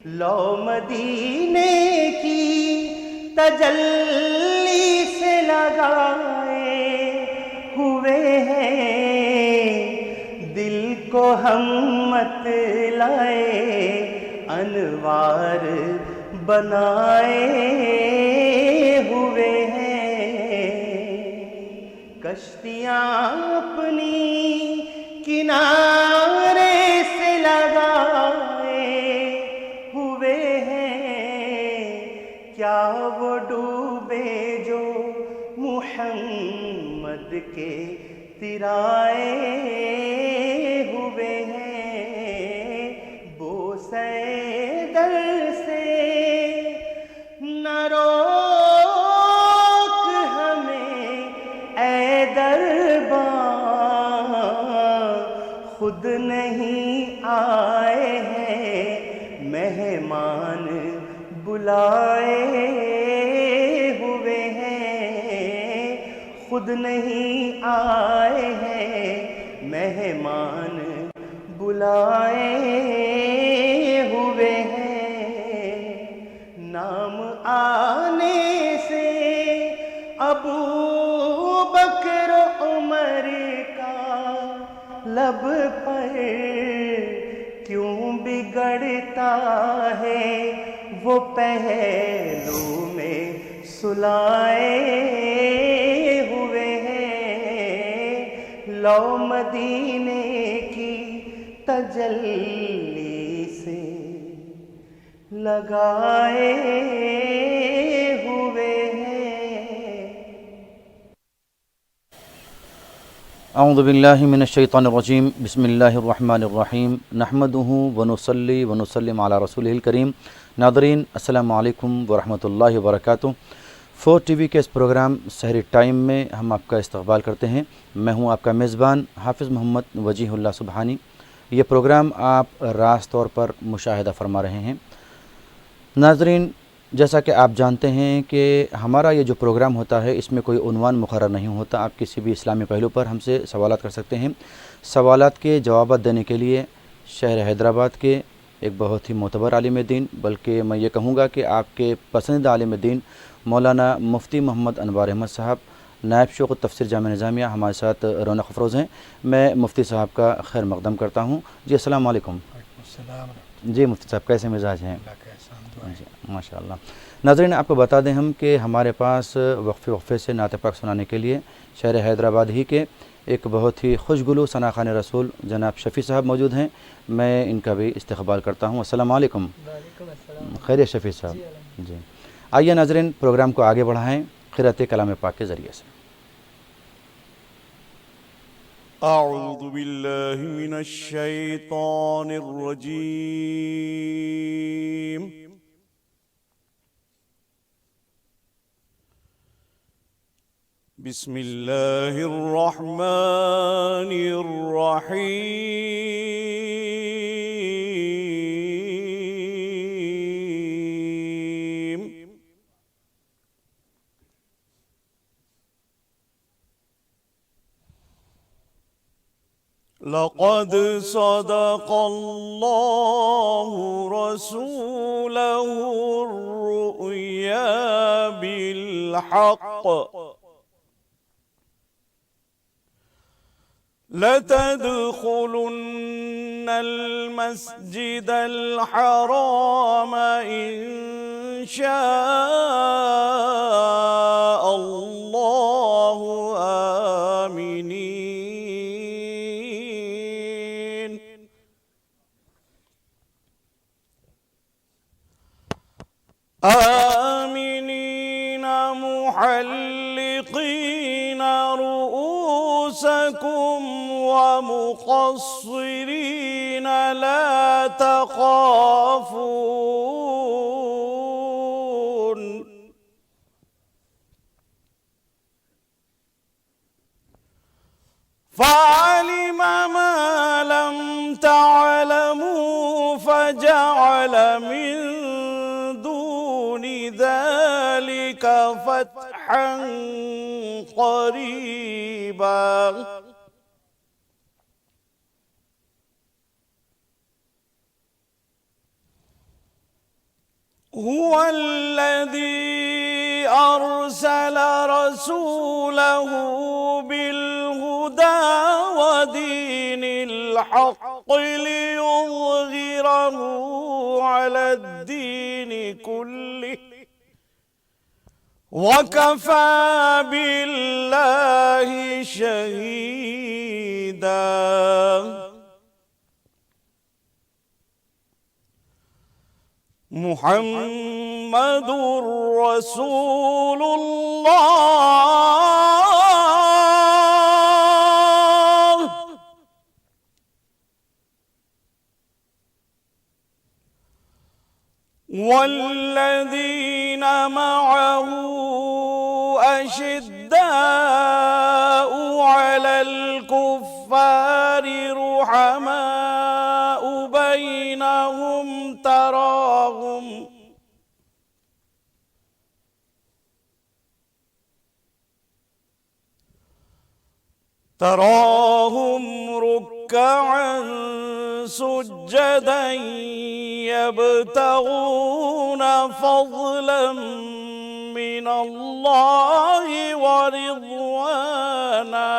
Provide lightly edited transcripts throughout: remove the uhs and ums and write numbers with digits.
لو مدینے کی تجلی سے لگائے ہوئے ہیں، دل کو ہم مت لائے انوار بنائے ہوئے ہیں، کشتیاں اپنی کنارے سے لگائے ہوئے ہیں، کیا وہ ڈوبے جو محمد کے ترائے ہوئے ہیں، بوسے در سے نہ روک ہمیں اے درباں، خود نہیں آئے ہیں مہمان بلائے ہوئے ہیں، خود نہیں آئے ہیں مہمان بلائے ہوئے ہیں، نام آنے سے ابو بکر عمر کا لب پر کیوں بگڑتا ہے وہ پہلو میں سلائے ہوئے ہیں، لو مدینے کی تجلی سے لگائے ہوئے ہیں۔ اعوذ باللہ من الشیطان الرجیم، بسم اللہ الرحمن الرحیم، نحمدہ ونصلی ونسلم علی رسولہ الکریم۔ ناظرین السلام علیکم ورحمۃ اللہ وبرکاتہ۔ 4 ٹی وی کے اس پروگرام سحری ٹائم میں ہم آپ کا استقبال کرتے ہیں۔ میں ہوں آپ کا میزبان حافظ محمد وجیہ اللہ سبحانی۔ یہ پروگرام آپ راست طور پر مشاہدہ فرما رہے ہیں۔ ناظرین، جیسا کہ آپ جانتے ہیں کہ ہمارا یہ جو پروگرام ہوتا ہے اس میں کوئی عنوان مقرر نہیں ہوتا، آپ کسی بھی اسلامی پہلو پر ہم سے سوالات کر سکتے ہیں۔ سوالات کے جوابات دینے کے لیے شہر حیدرآباد کے ایک بہت ہی معتبر عالم دین، بلکہ میں یہ کہوں گا کہ آپ کے پسندیدہ عالم دین مولانا مفتی محمد انوار احمد صاحب، نائب شیخ التفسیر جامعہ نظامیہ، ہمارے ساتھ رونق افروز ہیں۔ میں مفتی صاحب کا خیر مقدم کرتا ہوں۔ جی السلام علیکم۔ جی مفتی صاحب کیسے مزاج ہیں؟ جی ماشاء اللہ۔ ناظرین آپ کو بتا دیں ہم کہ ہمارے پاس وقفے سے نعت پاک سنانے کے لیے شہر حیدرآباد ہی کے ایک بہت ہی خوشگلو ثناخوان رسول جناب شفیع صاحب موجود ہیں، میں ان کا بھی استقبال کرتا ہوں۔ السلام علیکم۔ خیریت شفیع صاحب؟ جی آئیے ناظرین پروگرام کو آگے بڑھائیں قرأت کلام پاک کے ذریعے سے۔ اعوذ باللہ من الشیطان الرجیم، بسم اللہ الرحمن الرحیم، لقد صدق اللہ رسولہ الرؤیا بالحق، لتدخلن المسجد الحرام إن شاء الله آمنين، آمنين محلقين رؤوسكم ومقصرين لا تخافون، فعلم ما لم تعلموا فجعل من دون ذلك فتحا قريبا، هو الذي أرسل رسوله بالهدى ودين الحق ليظهره على الدين كله وكفى بالله شهيدا. محمد رسول الله والذين معه أشداء على الكفار رحماء بينهم تراهم ركعا سجدا يبتغون فضلا من الله ورضوانا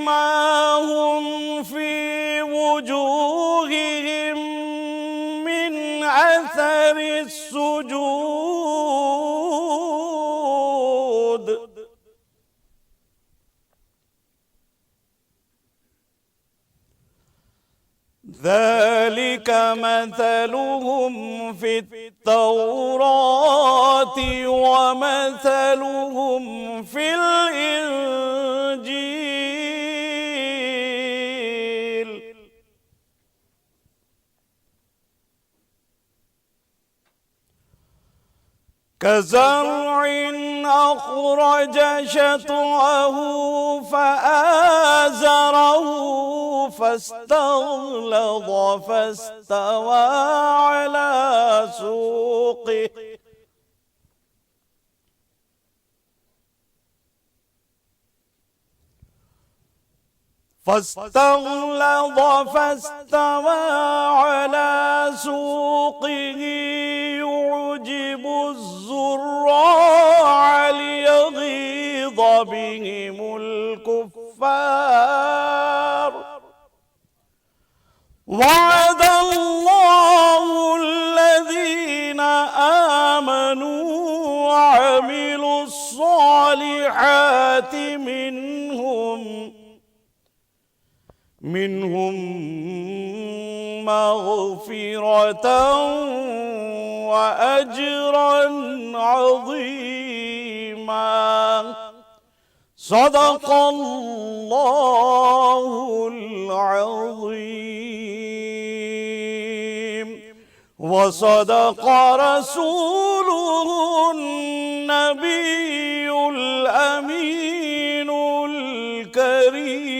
سيماهم في وجوههم من أثر السجود ذلك مثلهم في التوراة ومثلهم في الإنجيل كزرع أخرج شطأه فآزره فاستغلظ فاستوى على سوقه يعجب الزراع ليغيظ بهم الكفار وعد الله الذين آمنوا وعملوا الصالحات منهم مغفرة وأجرا عظيما. صدق الله العظيم وصدق رسوله النبي الأمين الكريم.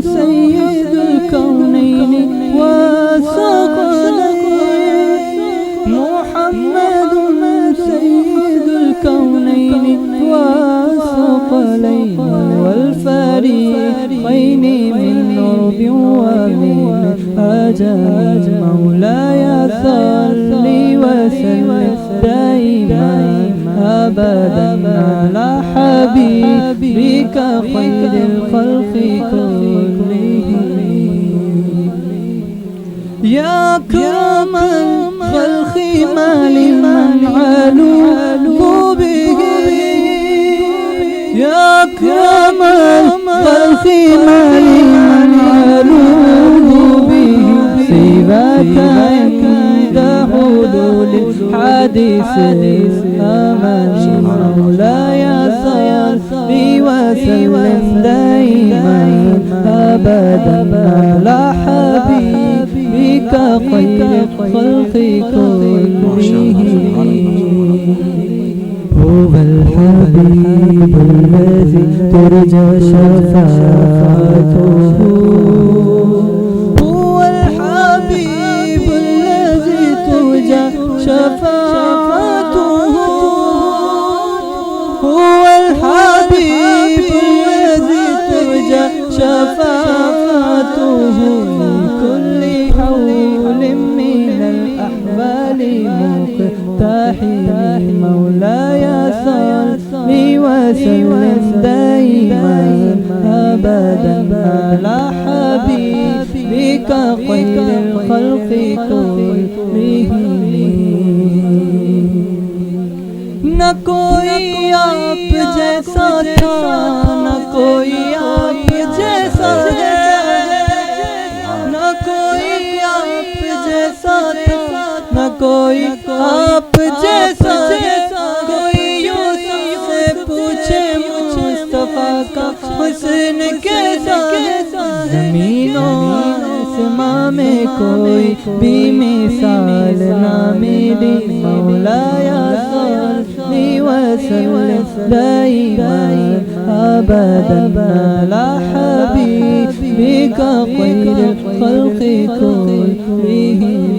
سيد الكونين والثقلين محمد سيد الكونين والثقلين والفريقين من عرب ومن عجم. مولاي صل وسلم دائما أبدا على حبيبك خير الخلق يا كرم الخلق ما لمن علوا به الحادث آمني مولاي صلي وسلم دائما أبدا على حبيبك خير الخلق كلهم هو الحبيب الذي ترجى شفاعته هو الحبيب الذي ترجى شفاعته هو الحبيب الذي ترجى شفاعته لكل حول من الأحوال مقتحم مولاي صلي وسلم دائما أبدا على حبيبك خير الخلق كلهم نہ کوئی آپ جیسا تھا نہ کوئی آپ جیسا ہے نہ کوئی آپ جیسا تھا نہ کوئی آپ جیسا ہے کوئی یوسف سے پوچھے مصطفیٰ کا حسن کیسا ہے زمین و آسماں میں کوئی بھی مثال نہ ملی مولاي صلي وسلم دائما أبدا على حبيبك خير الخلق كلهم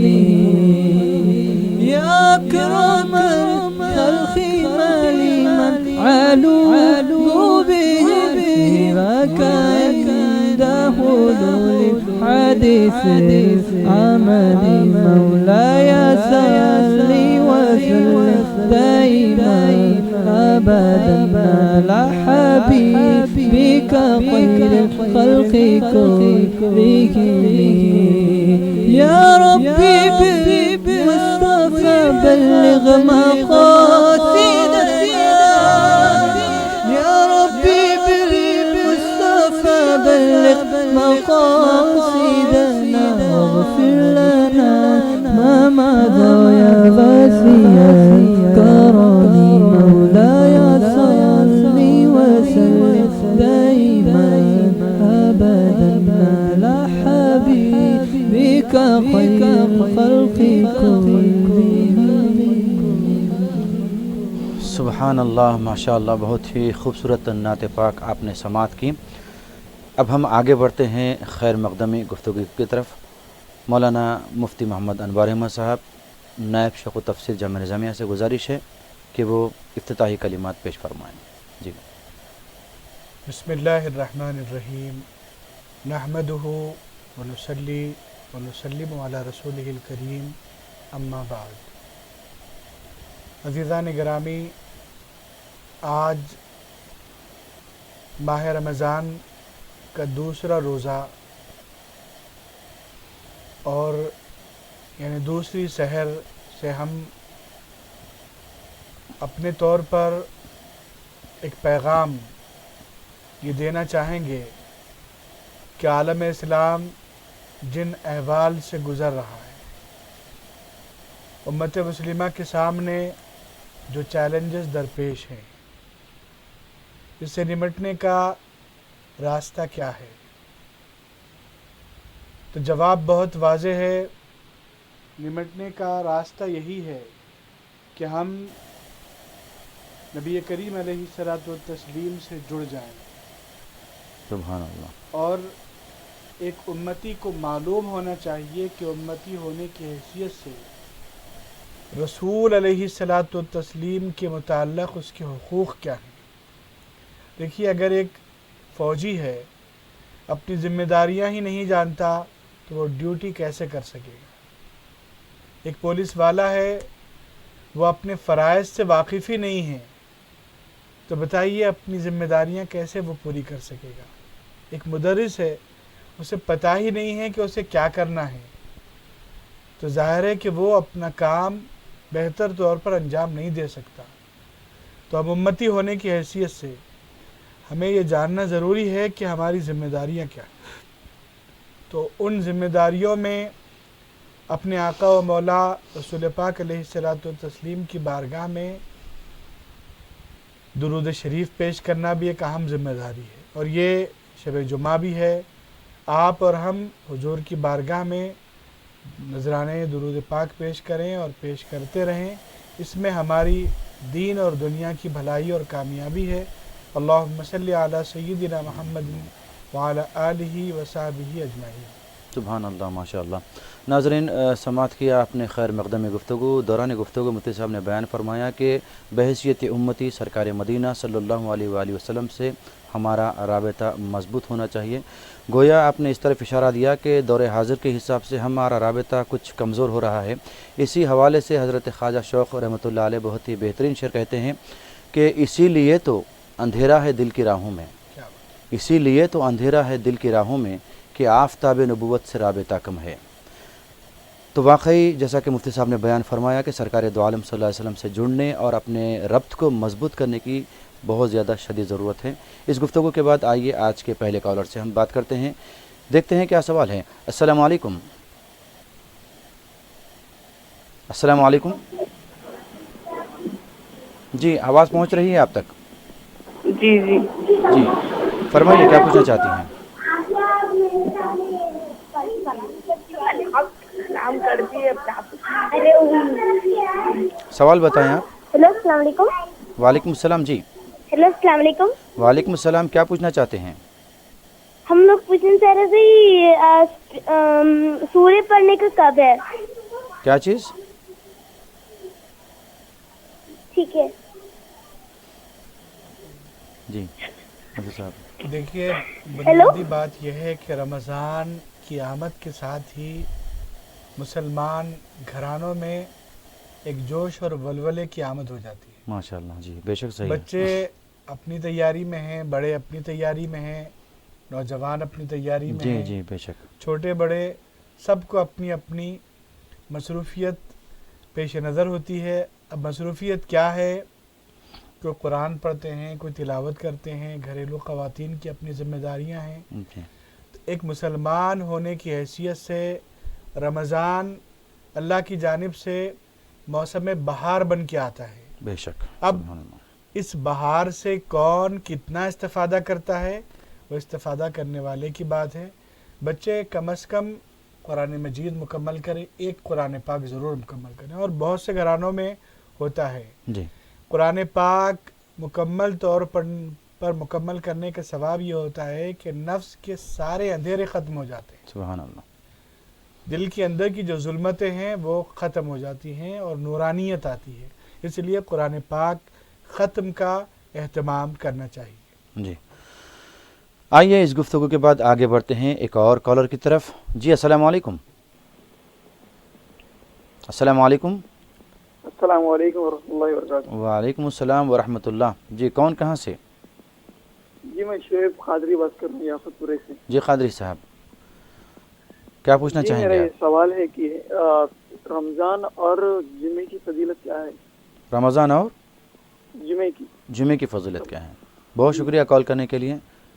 يا أكرم الخلق مليما علو بهم سواك عند حلول الحادث آمني مولاي صلي وسلم دائما أبدا على حبيبك خير الخلق كلهم يا ربي بالمصطفى بلغ مقاصدنا يا ربي بالمصطفى بلغ مقاصدنا واغفر لنا ما مضى يا واسع الكرم مولاي صلي وسلم دائما أبدا على حبيبك خير الخلق كلهم سبحان اللہ، ماشاء اللہ، بہت ہی خوبصورت نعت پاک آپ نے سماعت کی۔ اب ہم آگے بڑھتے ہیں خیر مقدمی گفتگو کی طرف۔ مولانا مفتی محمد انوار احمد صاحب، نائب شیخ و تفسیر جامعہ نظامیہ سے گزارش ہے کہ وہ افتتاحی کلمات پیش فرمائیں۔ جی بسم اللہ الرحمن الرحیم نحمدہ ونصلی ونسلم علی رسولہ الکریم اما بعد۔ عزیزان گرامی، آج ماہ رمضان کا دوسرا روزہ اور یعنی دوسری سحر سے ہم اپنے طور پر ایک پیغام یہ دینا چاہیں گے کہ عالم اسلام جن احوال سے گزر رہا ہے، امت مسلمہ کے سامنے جو چیلنجز درپیش ہیں، اس سے نمٹنے کا راستہ کیا ہے؟ تو جواب بہت واضح ہے۔ نمٹنے کا راستہ یہی ہے کہ ہم نبی کریم علیہ الصلاۃ والتسلیم سے جڑ جائیں، سبحان اللہ۔ اور ایک امتی کو معلوم ہونا چاہیے کہ امتی ہونے کی حیثیت سے رسول علیہ الصلاۃ والتسلیم کے متعلق اس کے حقوق کیا ہیں۔ دیکھیے، اگر ایک فوجی ہے اپنی ذمہ داریاں ہی نہیں جانتا تو وہ ڈیوٹی کیسے کر سکے گا؟ ایک پولیس والا ہے، وہ اپنے فرائض سے واقف ہی نہیں ہے تو بتائیے اپنی ذمہ داریاں کیسے وہ پوری کر سکے گا؟ ایک مدرس ہے، اسے پتہ ہی نہیں ہے کہ اسے کیا کرنا ہے تو ظاہر ہے کہ وہ اپنا کام بہتر طور پر انجام نہیں دے سکتا۔ تو اب امتی ہونے کی حیثیت سے ہمیں یہ جاننا ضروری ہے کہ ہماری ذمہ داریاں کیا ہیں۔ تو ان ذمہ داریوں میں اپنے آقا و مولا رسول پاک علیہ الصلوۃ والتسلیم کی بارگاہ میں درود شریف پیش کرنا بھی ایک اہم ذمہ داری ہے، اور یہ شب جمعہ بھی ہے۔ آپ اور ہم حضور کی بارگاہ میں نذرانے درود پاک پیش کریں اور پیش کرتے رہیں، اس میں ہماری دین اور دنیا کی بھلائی اور کامیابی ہے۔ اللہم صلی علی سیدنا محمد وعلی آلہ وصحبہ اجمعین۔ سبحان اللہ، ماشاء اللہ۔ ناظرین، سماعت کیا آپ نے خیر مقدم گفتگو۔ دوران گفتگو مفتی صاحب نے بیان فرمایا کہ بحیثیت امتی سرکار مدینہ صلی اللہ علیہ وآلہ وسلم سے ہمارا رابطہ مضبوط ہونا چاہیے۔ گویا آپ نے اس طرف اشارہ دیا کہ دور حاضر کے حساب سے ہمارا رابطہ کچھ کمزور ہو رہا ہے۔ اسی حوالے سے حضرت خواجہ شوق رحمۃ اللہ علیہ بہت ہی بہترین شعر کہتے ہیں کہ اسی لیے تو اندھیرا ہے دل کی راہوں میں، اسی لیے تو اندھیرا ہے دل کی راہوں میں کہ آفتاب نبوت سے رابطہ کم ہے۔ تو واقعی جیسا کہ مفتی صاحب نے بیان فرمایا کہ سرکار دو عالم صلی اللہ علیہ وسلم سے جڑنے اور اپنے ربط کو مضبوط کرنے کی بہت زیادہ شدید ضرورت ہے۔ اس گفتگو کے بعد آئیے آج کے پہلے کالر سے ہم بات کرتے ہیں، دیکھتے ہیں کیا سوال ہے۔ السلام علیکم۔ السلام علیکم۔ جی، آواز پہنچ رہی ہے آپ تک؟ جی جی جی فرمائیے، کیا پوچھنا چاہتی ہیں؟ سوال بتائیں آپ۔ ہیلو السلام علیکم۔ وعلیکم السلام۔ جی ہیلو السلام علیکم۔ وعلیکم السلام، کیا پوچھنا چاہتے ہیں؟ ہم لوگ پوچھنا چاہ رہے تھے سورہ پڑھنے کا کب ہے؟ کیا چیز؟ ٹھیک ہے جی مفتی صاحب۔ دیکھیے، بنیادی بات یہ ہے کہ رمضان کی آمد کے ساتھ ہی مسلمان گھرانوں میں ایک جوش اور ولولے کی آمد ہو جاتی ہے۔ ماشاءاللہ، جی بے شک صحیح ہے۔ بچے اپنی تیاری میں ہیں، بڑے اپنی تیاری میں ہیں، نوجوان اپنی تیاری میں جی ہیں، جی بے شک۔ چھوٹے بڑے سب کو اپنی اپنی مصروفیت پیش نظر ہوتی ہے۔ اب مصروفیت کیا ہے؟ کوئی قرآن پڑھتے ہیں، کوئی تلاوت کرتے ہیں، گھریلو خواتین کی اپنی ذمہ داریاں ہیں۔ جی ایک مسلمان ہونے کی حیثیت سے رمضان اللہ کی جانب سے موسم بہار بن کے آتا ہے۔ بے شک۔ اب سبحان اللہ۔ اس بہار سے کون کتنا استفادہ کرتا ہے، وہ استفادہ کرنے والے کی بات ہے۔ بچے کم از کم قرآن مجید مکمل کریں، ایک قرآن پاک ضرور مکمل کریں، اور بہت سے گھرانوں میں ہوتا ہے۔ جی قرآن پاک مکمل طور پر مکمل کرنے کا ثواب یہ ہوتا ہے کہ نفس کے سارے اندھیرے ختم ہو جاتے ہیں، سبحان اللہ۔ دل کے اندر کی جو ظلمتیں ہیں وہ ختم ہو جاتی ہیں اور نورانیت آتی ہے۔ اس لیے قرآن پاک ختم کا اہتمام کرنا چاہیے۔ جی آئیے اس گفتگو کے بعد آگے بڑھتے ہیں ایک اور کالر کی طرف۔ جی السلام علیکم۔ السلام علیکم۔ السلام علیکم ورحمۃ اللہ وبرکاتہ۔ وعلیکم السلام ورحمۃ اللہ۔ جی کون کہاں سے؟ جی میں شعیب قادری بات کر رہا ہوں یافت پورے سے۔ جی قادری صاحب، کیا پوچھنا چاہیں میرا گے یہ آپ؟ سوال ہے کہ رمضان اور جمعے کی فضیلت کیا ہے؟ رمضان اور جمعے کی فضیلت کیا ہے؟ بہت شکریہ کال کرنے کے لیے۔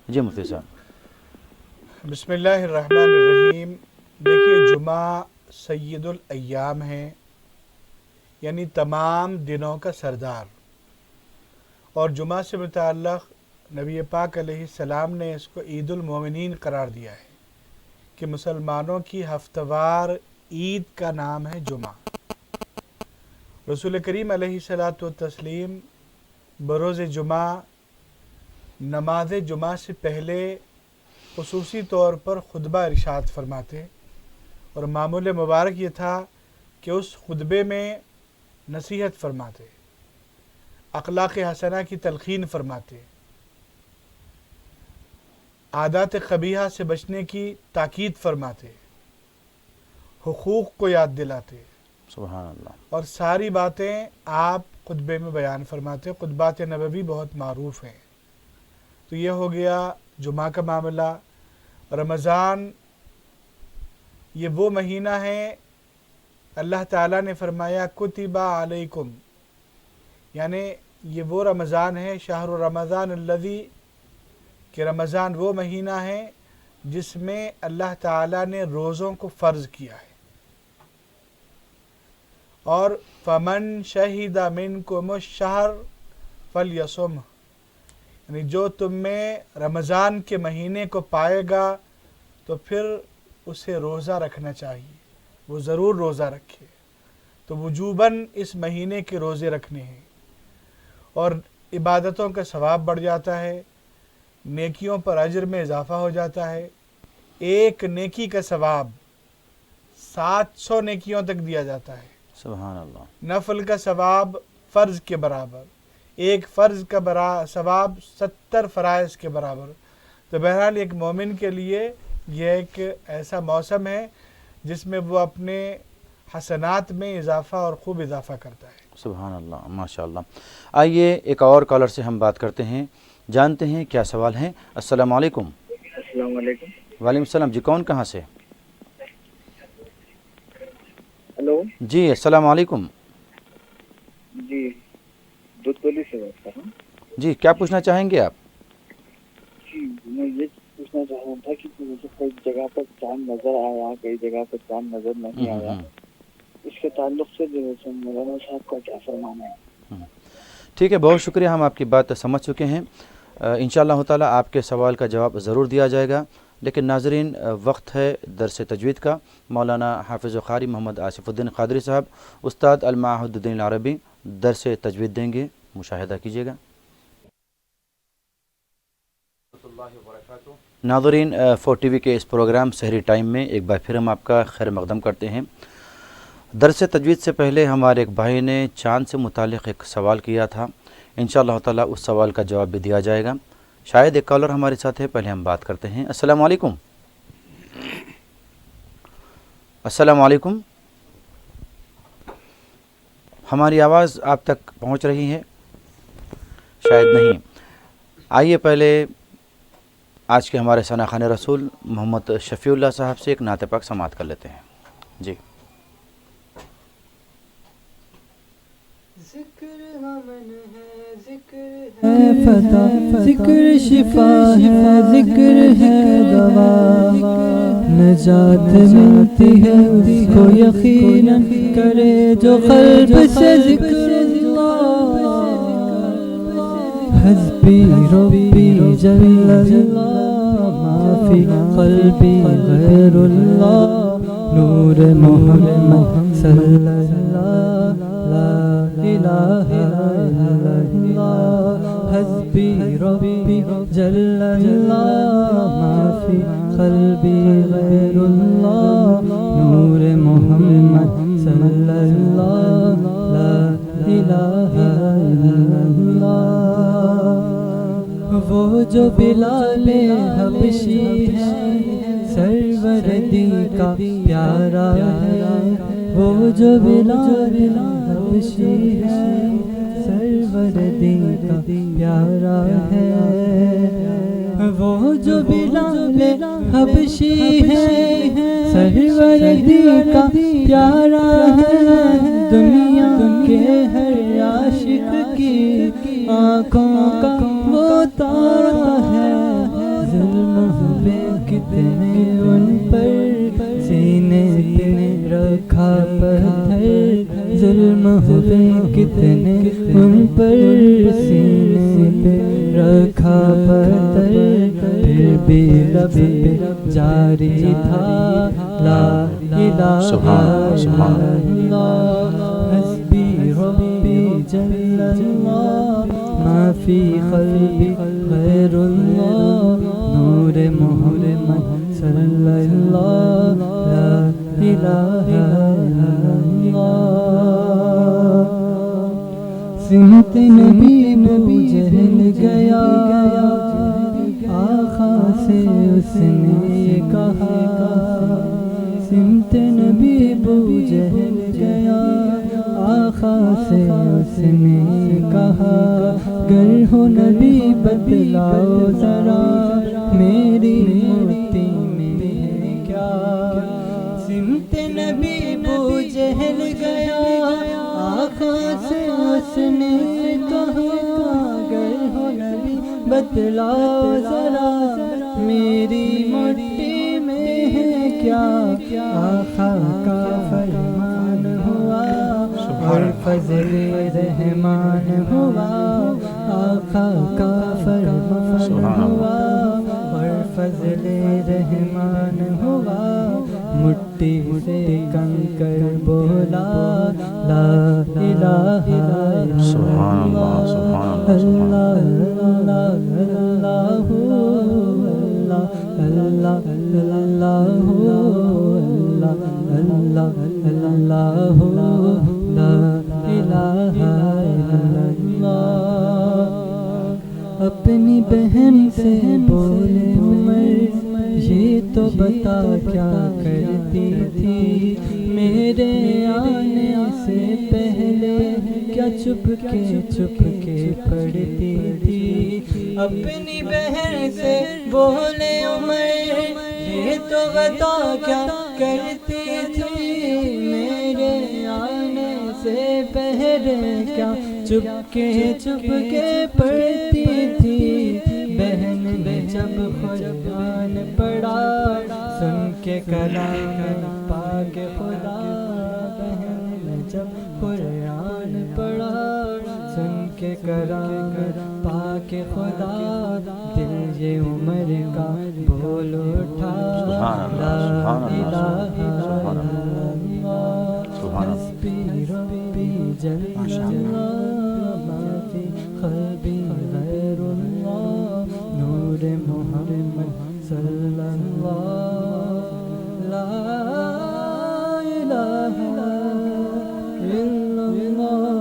جی مفتی صاحب۔ بسم اللہ الرحمن الرحیم۔ دیکھیے، جمعہ سید الایام ہے، یعنی تمام دنوں کا سردار، اور جمعہ سے متعلق نبی پاک علیہ السلام نے اس کو عید المومنین قرار دیا ہے کہ مسلمانوں کی ہفتہ وار عید کا نام ہے جمعہ۔ رسول کریم علیہ الصلوۃ والتسلیم بروز جمعہ نماز جمعہ سے پہلے خصوصی طور پر خطبہ ارشاد فرماتے، اور معمول مبارک یہ تھا کہ اس خطبے میں نصیحت فرماتے، اخلاق حسنہ کی تلقین فرماتے، عادات قبیحہ سے بچنے کی تاکید فرماتے، حقوق کو یاد دلاتے، سبحان اللہ۔ اور ساری باتیں آپ خطبے میں بیان فرماتے۔ خطبات نبوی بہت معروف ہیں۔ تو یہ ہو گیا جمعہ کا معاملہ۔ رمضان یہ وہ مہینہ ہے، اللہ تعالیٰ نے فرمایا کتب علیکم، یعنی یہ وہ رمضان ہے، شہر رمضان الذی، کہ رمضان وہ مہینہ ہے جس میں اللہ تعالیٰ نے روزوں کو فرض کیا ہے۔ اور فمن شہید منکم الشہر فلیصم، یعنی جو تم میں رمضان کے مہینے کو پائے گا تو پھر اسے روزہ رکھنا چاہیے، وہ ضرور روزہ رکھے۔ تو وجوباً اس مہینے کے روزے رکھنے ہیں، اور عبادتوں کا ثواب بڑھ جاتا ہے، نیکیوں پر اجر میں اضافہ ہو جاتا ہے۔ ایک نیکی کا ثواب 700 نیکیوں تک دیا جاتا ہے۔ سبحان اللہ۔ نفل کا ثواب فرض کے برابر، ایک فرض کا ثواب 70 فرائض کے برابر۔ تو بہرحال ایک مومن کے لیے یہ ایک ایسا موسم ہے جس میں وہ اپنے حسنات میں اضافہ اور خوب اضافہ کرتا ہے۔ سبحان اللہ، ماشاء اللہ۔ آئیے ایک اور کالر سے ہم بات کرتے ہیں، جانتے ہیں کیا سوال ہے۔ السلام علیکم۔ السلام علیکم۔ وعلیکم السلام، جی کون کہاں سے؟ ہلو جی السلام علیکم۔ جی، دودھ کولی سے بات کر رہا ہوں۔ جی کیا پوچھنا چاہیں گے آپ؟ جی میں یہ پوچھنا چاہ رہا تھا کہ مجھے کئی جگہ پر چاند نظر آیا، کئی جگہ پر چاند نظر نہیں آیا، اس کے تعلق سے جو ہے مولانا صاحب کا کیا فرمانا ہے؟ ٹھیک ہے، بہت شکریہ، ہم آپ کی بات سمجھ چکے ہیں۔ انشاءاللہ تعالی آپ کے سوال کا جواب ضرور دیا جائے گا، لیکن ناظرین وقت ہے درس تجوید کا۔ مولانا حافظ قاری محمد آصف الدین قادری صاحب استاد المعہد الدین العربی درس تجوید دیں گے، مشاہدہ کیجیے گا۔ ناظرین 4 ٹی وی کے اس پروگرام سحری ٹائم میں ایک بار پھر ہم آپ کا خیر مقدم کرتے ہیں۔ درس تجوید سے پہلے ہمارے ایک بھائی نے چاند سے متعلق ایک سوال کیا تھا، انشاءاللہ تعالی اس سوال کا جواب بھی دیا جائے گا۔ شاید ایک کالر ہمارے ساتھ ہے، پہلے ہم بات کرتے ہیں۔ السلام علیکم۔ السلام علیکم، ہماری آواز آپ تک پہنچ رہی ہے؟ شاید نہیں۔ آئیے پہلے آج کے ہمارے ثنا خان رسول محمد شفیع اللہ صاحب سے ایک نعت پاک سماعت کر لیتے ہیں۔ جی فتح، ذکر شفا ہے، ذکر ہے دوا، نجات ملتی ہے اس کو یقیناً کرے جو قلب سے ذکر اللہ، حسبی ربی جل اللہ، ما فی قلبی غیر اللہ، نور محمد صلی اللہ، لا الہ الا اللہ، حسبی ربی جل اللہ، ما فی قلبی غیر اللہ، نور محمد صلی اللہ، لا الہ الا اللہ۔ وہ جو بلال حبشی ہے سرور دی کا پیارا ہے، وہ جو بلال حبشی ہے سرور دی کا پیارا ہے، وہ جو بلال حبشی ہے سرور دی کا پیارا ہے، دنیا کے ہر عاشق کی آنکھوں کا وہ تارا ہے، ظلم ہوئے کتنے ان پر سینے پہ رکھا پتھر، ظلم ہوئے کتنے ان پر سینے پہ رکھا پتھر، پھر بھی لب پہ جاری تھا لا الہ الا اللہ، حسبی ربی جل اللہ، ما فی قلبی غیر اللہ، نور محمد صلی اللہ، لا الہ الا اللہ۔ سمت نبی ابو جہل گیا، آقا سے اس نے کہا، سمت نبی ابو جہل گیا، آقا سے اس نے کہا، گر ہو نبی بتلاؤ ذرا میری مورتی میں ہے کیا، سمت نبی ابو جہل گیا، آقا سے اس نے کہا، گر ہو نبی بتلاؤ ذرا میری مٹی میں ہے کیا، آقا کا فرمان ہوا فضل رحمان ہوا آقا کا فرمان ہوا اور فضل رحمان ہوا مٹی سے کنکر بولا لا الہ الا سبحان اللہ سبحان اللہ اللہ اللہ اللہ اللہ لا الہ الا اللہ. اپنی بہن سے بولے عمر یہ تو بتا کیا کرتی تھی میرے آنے سے پہلے کیا چپ کے پڑھتی تھی. اپنی بہن سے بولے عمر یہ تو بتا کیا کرتی تھی میرے آنے سے پہلے کیا چپ کے پڑھتی تھی. بہن نے جب قرآن پڑھا سن کے کلام پاک خدا بہن نے جب قرآن پڑھا سن کے کلام پاک خدا دل یہ عمر کا بول اٹھا لا الہ الا اللہ حسبی ربی جل جلالہ ما فی قلبی غیر اللہ نور محمد صلی اللہ لا الہ الا اللہ.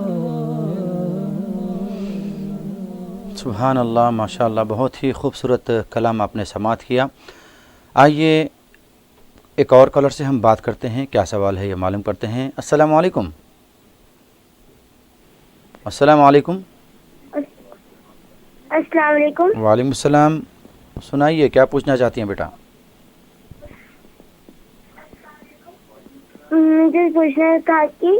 سبحان اللہ ماشاء اللہ. بہت ہی خوبصورت کلام آپ نے سماعت کیا. آئیے ایک اور کالر سے ہم بات کرتے ہیں. کیا سوال ہے یہ معلوم کرتے ہیں. السلام علیکم. السلام علیکم. السلام علیکم. وعلیکم السلام. سنائیے کیا پوچھنا چاہتی ہیں بیٹا؟ مجھے پوچھنا تھا کہ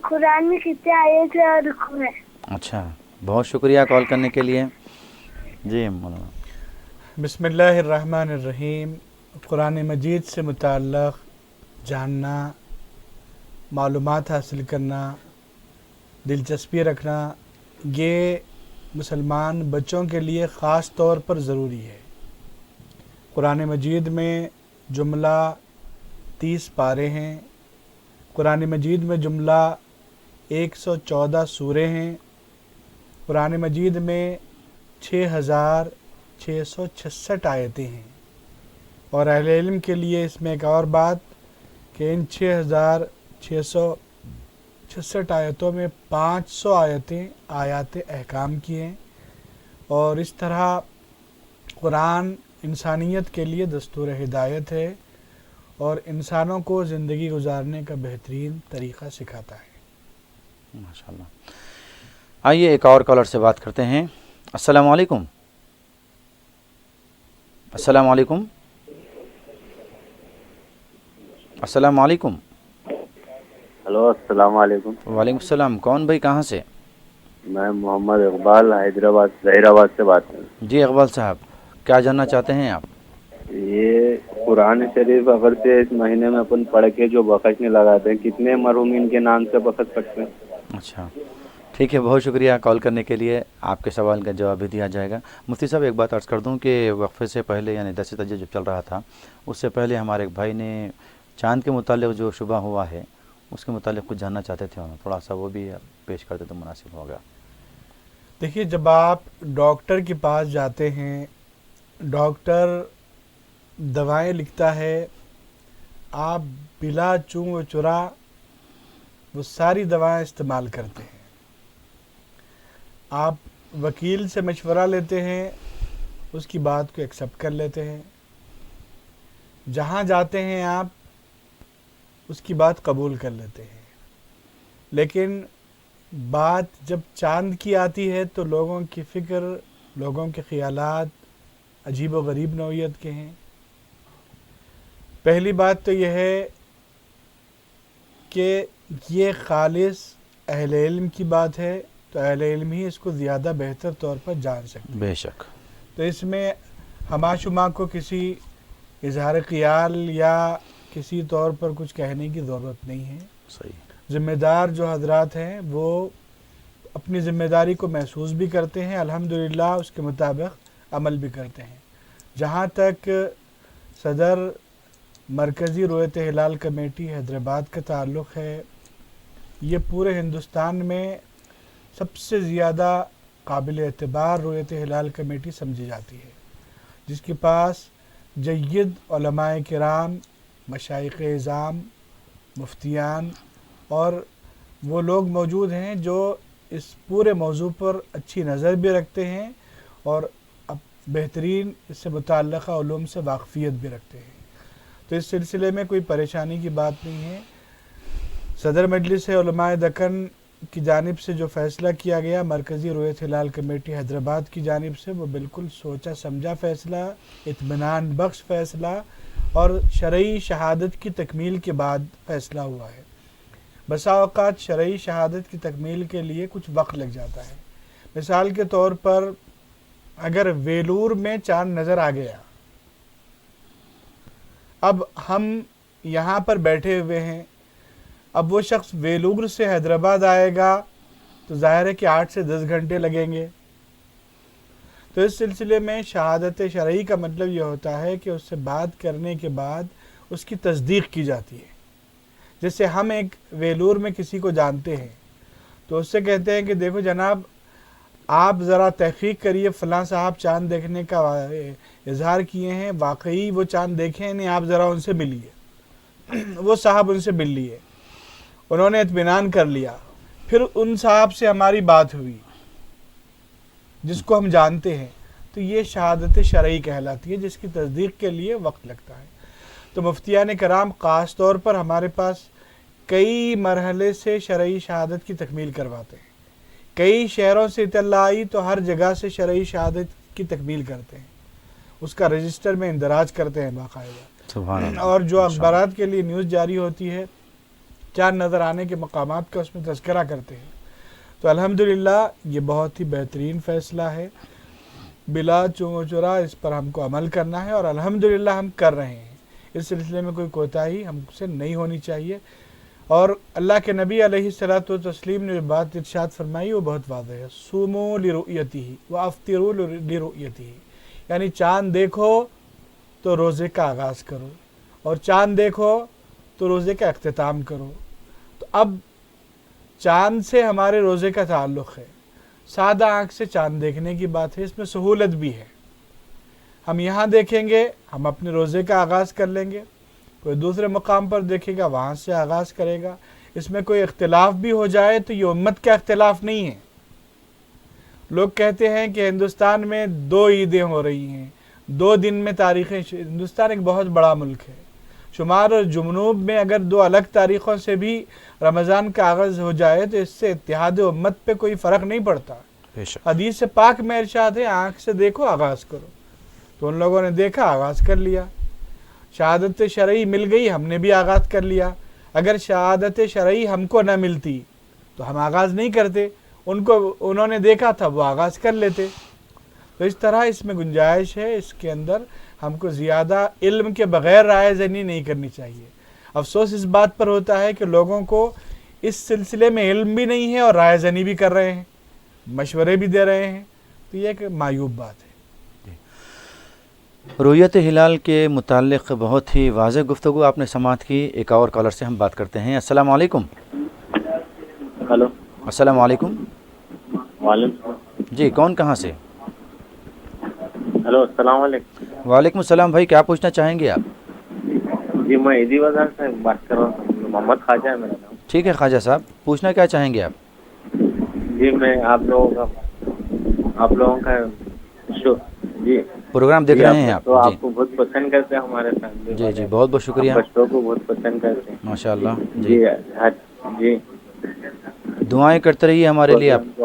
قرآن میں کتنے آیت اور رکوع ہے؟ اچھا بہت شکریہ کال کرنے کے لیے. جی مولانا. بسم اللہ الرحمن الرحیم. قرآن مجید سے متعلق جاننا، معلومات حاصل کرنا، دلچسپی رکھنا یہ مسلمان بچوں کے لیے خاص طور پر ضروری ہے. قرآن مجید میں جملہ 30 پارے ہیں. قرآن مجید میں جملہ 114 سورے ہیں. قرآن مجید میں 6666 آیتیں ہیں. اور اہل علم کے لیے اس میں ایک اور بات کہ ان 6666 آیتوں میں 500 آیات احکام کی ہیں. اور اس طرح قرآن انسانیت کے لیے دستور ہدایت ہے اور انسانوں کو زندگی گزارنے کا بہترین طریقہ سکھاتا ہے. ماشاءاللہ. آئیے ایک اور کالر سے بات کرتے ہیں. السلام علیکم. السلام علیکم. السلام علیکم. ہلو السلام علیکم. وعلیکم السلام. کون بھائی کہاں سے؟ میں محمد اقبال حیدرآباد ظہیرآباد سے بات کر رہا ہوں. جی اقبال صاحب کیا جاننا چاہتے ہیں آپ؟ یہ قرآن شریف اگر سے اس مہینے میں اپن پڑھ کے جو بخشنے لگاتے ہیں کتنے مرحومین کے نام سے بخش سکتے ہیں؟ اچھا ٹھیک ہے بہت شکریہ کال کرنے کے لیے. آپ کے سوال کا جواب بھی دیا جائے گا. مفتی صاحب ایک بات عرض کر دوں کہ وقفے سے پہلے یعنی درس تجوید جب چل رہا تھا اس سے پہلے ہمارے ایک بھائی نے چاند کے متعلق جو شبہ ہوا ہے اس کے متعلق کچھ جاننا چاہتے تھے. تھوڑا سا وہ بھی پیش کرتے تو مناسب ہوگا. دیکھیے جب آپ ڈاکٹر کے پاس جاتے ہیں ڈاکٹر دوائیں لکھتا ہے آپ بلا چوں و چرا وہ ساری دوائیں استعمال کرتے ہیں. آپ وکیل سے مشورہ لیتے ہیں اس کی بات کو ایکسیپٹ کر لیتے ہیں. جہاں جاتے ہیں آپ اس کی بات قبول کر لیتے ہیں. لیکن بات جب چاند کی آتی ہے تو لوگوں کی فکر لوگوں کے خیالات عجیب و غریب نوعیت کے ہیں. پہلی بات تو یہ ہے کہ یہ خالص اہل علم کی بات ہے تو اہل علم ہی اس کو زیادہ بہتر طور پر جان سکتے ہیں. بے شک. تو اس میں ہما شما کو کسی اظہار خیال یا کسی طور پر کچھ کہنے کی ضرورت نہیں ہے. صحیح. ذمہ دار جو حضرات ہیں وہ اپنی ذمہ داری کو محسوس بھی کرتے ہیں، الحمدللہ اس کے مطابق عمل بھی کرتے ہیں۔ جہاں تک صدر مرکزی رؤیت ہلال کمیٹی حیدرآباد کا تعلق ہے، یہ پورے ہندوستان میں سب سے زیادہ قابل اعتبار رؤیت ہلال کمیٹی سمجھی جاتی ہے، جس کے پاس جید علماء کرام، مشائخ اعظام، مفتیان اور وہ لوگ موجود ہیں جو اس پورے موضوع پر اچھی نظر بھی رکھتے ہیں اور بہترین اس سے متعلقہ علوم سے واقفیت بھی رکھتے ہیں۔ تو اس سلسلے میں کوئی پریشانی کی بات نہیں ہے۔ صدر مجلس علماء دکن کی جانب سے جو فیصلہ کیا گیا مرکزی رؤیت ہلال کمیٹی حیدرآباد کی جانب سے، وہ بالکل سوچا سمجھا فیصلہ، اطمینان بخش فیصلہ اور شرعی شہادت کی تکمیل کے بعد فیصلہ ہوا ہے۔ بسا اوقات شرعی شہادت کی تکمیل کے لیے کچھ وقت لگ جاتا ہے۔ مثال کے طور پر اگر ویلور میں چاند نظر آ گیا، اب ہم یہاں پر بیٹھے ہوئے ہیں، اب وہ شخص ویلور سے حیدرآباد آئے گا تو ظاہر ہے کہ 8 سے 10 گھنٹے لگیں گے۔ تو اس سلسلے میں شہادت شرعی کا مطلب یہ ہوتا ہے کہ اس سے بات کرنے کے بعد اس کی تصدیق کی جاتی ہے۔ جیسے ہم ایک ویلور میں کسی کو جانتے ہیں تو اس سے کہتے ہیں کہ دیکھو جناب، آپ ذرا تحقیق کریے، فلاں صاحب چاند دیکھنے کا اظہار کیے ہیں، واقعی وہ چاند دیکھے ہیں نہیں، آپ ذرا ان سے ملیے۔ وہ صاحب ان سے مل لیے، انہوں نے اطمینان کر لیا، پھر ان صاحب سے ہماری بات ہوئی جس کو ہم جانتے ہیں، تو یہ شہادت شرعی کہلاتی ہے، جس کی تصدیق کے لیے وقت لگتا ہے۔ تو مفتیان کرام خاص طور پر ہمارے پاس کئی مرحلے سے شرعی شہادت کی تکمیل کرواتے ہیں۔ کئی شہروں سے اطلاع آئی تو ہر جگہ سے شرعی شہادت کی تکمیل کرتے ہیں، اس کا رجسٹر میں اندراج کرتے ہیں باقاعدہ، اور جو اخبارات کے لیے نیوز جاری ہوتی ہے چاند نظر آنے کے مقامات کا اس میں تذکرہ کرتے ہیں۔ تو الحمدللہ یہ بہت ہی بہترین فیصلہ ہے، بلا چون چرا اس پر ہم کو عمل کرنا ہے، اور الحمدللہ ہم کر رہے ہیں۔ اس سلسلے میں کوئی کوتاہی ہم سے نہیں ہونی چاہیے، اور اللہ کے نبی علیہ الصلوۃ والتسلیم نے جو بات ارشاد فرمائی وہ بہت واضح ہے، صوموا لرؤیتہ وافطروا لرؤیتہ، یعنی چاند دیکھو تو روزے کا آغاز کرو، اور چاند دیکھو تو روزے کا اختتام کرو۔ تو اب چاند سے ہمارے روزے کا تعلق ہے، سادہ آنکھ سے چاند دیکھنے کی بات ہے، اس میں سہولت بھی ہے۔ ہم یہاں دیکھیں گے، ہم اپنے روزے کا آغاز کر لیں گے، کوئی دوسرے مقام پر دیکھے گا، وہاں سے آغاز کرے گا۔ اس میں کوئی اختلاف بھی ہو جائے تو یہ امت کا اختلاف نہیں ہے۔ لوگ کہتے ہیں کہ ہندوستان میں 2 عیدیں ہو رہی ہیں، 2 دن میں تاریخیں، ہندوستان ایک بہت بڑا ملک ہے، شمال اور جنوب میں اگر 2 الگ تاریخوں سے بھی رمضان کا آغاز ہو جائے تو اس سے اتحاد امت پہ کوئی فرق نہیں پڑتا۔ حدیث پاک میں ارشاد ہے آنکھ سے دیکھو آغاز کرو، تو ان لوگوں نے دیکھا آغاز کر لیا۔ شہادت شرعی مل گئی، ہم نے بھی آغاز کر لیا۔ اگر شہادت شرعی ہم کو نہ ملتی تو ہم آغاز نہیں کرتے، انہوں نے دیکھا تھا وہ آغاز کر لیتے۔ تو اس طرح اس میں گنجائش ہے، اس کے اندر ہم کو زیادہ علم کے بغیر رائے زنی نہیں کرنی چاہیے۔ افسوس اس بات پر ہوتا ہے کہ لوگوں کو اس سلسلے میں علم بھی نہیں ہے اور رائے زنی بھی کر رہے ہیں، مشورے بھی دے رہے ہیں، تو یہ ایک معیوب بات ہے۔ رؤیت ہلال کے متعلق بہت ہی واضح گفتگو آپ نے سماعت کی۔ ایک اور کالر سے ہم بات کرتے ہیں۔ السلام علیکم۔ ہلو، السلام علیکم۔ وعلیکم جی، کون کہاں سے؟ ہلو، السلام علیکم۔ وعلیکم السلام بھائی، کیا پوچھنا چاہیں گے آپ؟ جی میں عیدی بازار سے بات کر رہا ہوں، محمد خواجہ ہے میرا نام۔ ٹھیک ہے خواجہ صاحب، پوچھنا کیا چاہیں گے آپ؟ جی میں آپ لوگوں کا جی پروگرام دیکھ رہے ہیں آپ؟ تو آپ کو بہت پسند کرتے ہیں ہمارے فیملی، جی جی، بہت بہت شکریہ، بچوں کو بہت پسند کرتے ہیں ماشاء اللہ۔ جی جی، دعائیں کرتے رہیے ہمارے لیے آپ۔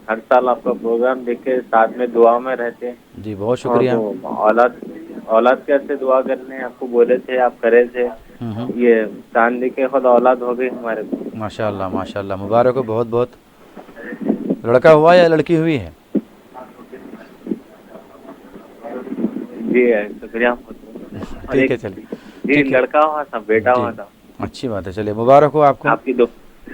ہر سال آپ کا پروگرام دیکھ کے ساتھ میں دعا میں رہتے ہیں۔ جی بہت شکریہ۔ اولاد کیسے دعا کرنے آپ کو بولے تھے، آپ کرے تھے، یہ چاند کے خود اولاد ہو گئی ہمارے کو۔ ماشاء اللہ ماشاء اللہ، مبارک ہو، بہت بہت۔ لڑکا ہوا یا لڑکی ہوئی ہے؟ جی شکریہ۔ ٹھیک ہے چلیے، جی لڑکا ہوا تھا، بیٹا ہوا تھا۔ اچھی بات ہے، چلیے مبارک ہو آپ کو۔ آپ کی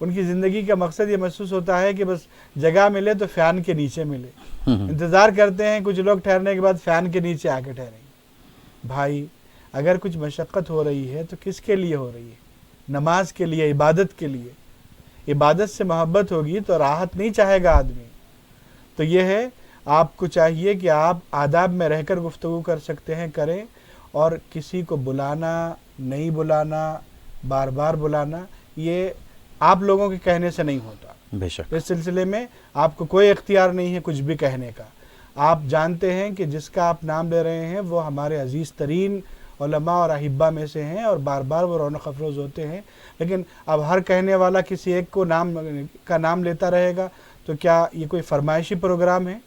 ان کی زندگی کا مقصد یہ محسوس ہوتا ہے کہ بس جگہ ملے تو فین کے نیچے ملے. انتظار کرتے ہیں کچھ لوگ ٹھہرنے کے بعد فین کے نیچے آ کے ٹھہریں. بھائی اگر کچھ مشقت ہو رہی ہے تو کس کے لیے ہو رہی ہے؟ نماز کے لیے، عبادت کے لیے. عبادت سے محبت ہوگی تو راحت نہیں چاہے گا آدمی. تو یہ ہے، آپ کو چاہیے کہ آپ آداب میں رہ کر گفتگو کر سکتے ہیں کریں، اور کسی کو بلانا، نہیں بلانا، بار بار بلانا، یہ آپ لوگوں کے کہنے سے نہیں ہوتا. بے شک اس سلسلے میں آپ کو کوئی اختیار نہیں ہے کچھ بھی کہنے کا. آپ جانتے ہیں کہ جس کا آپ نام لے رہے ہیں وہ ہمارے عزیز ترین علماء اور احبہ میں سے ہیں، اور بار بار وہ رونق افروز ہوتے ہیں. لیکن اب ہر کہنے والا کسی ایک کو نام لیتا رہے گا تو کیا یہ کوئی فرمائشی پروگرام ہے؟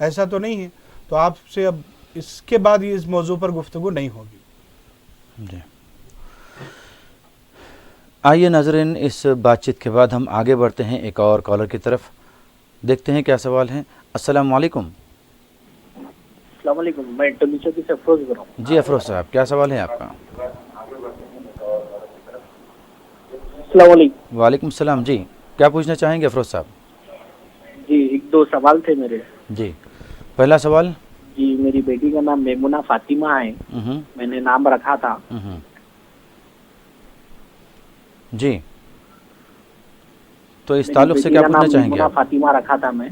ایسا تو نہیں ہے. تو آپ سے اب اس کے بعد اس موضوع پر گفتگو نہیں ہوگی. جی آئیے ناظرین، اس بات چیت کے بعد ہم آگے بڑھتے ہیں ایک اور کالر کی طرف. دیکھتے ہیں کیا سوال ہے. السلام علیکم. السلام علیکم، میں ٹولی چوکی سے افروز بول رہا ہوں. جی افروز صاحب، کیا سوال ہے آپ کا؟ السلام علیکم. وعلیکم السلام. جی کیا پوچھنا چاہیں گے افروز صاحب؟ جی ایک دو سوال تھے میرے. جی پہلا سوال. جی میری بیٹی کا نام میمونہ فاطمہ ہے. میں نے نام رکھا تھا. جی تو اس تعلق سے کیا پوچھنا چاہیں گے؟ میمونہ فاطمہ رکھا تھا میں.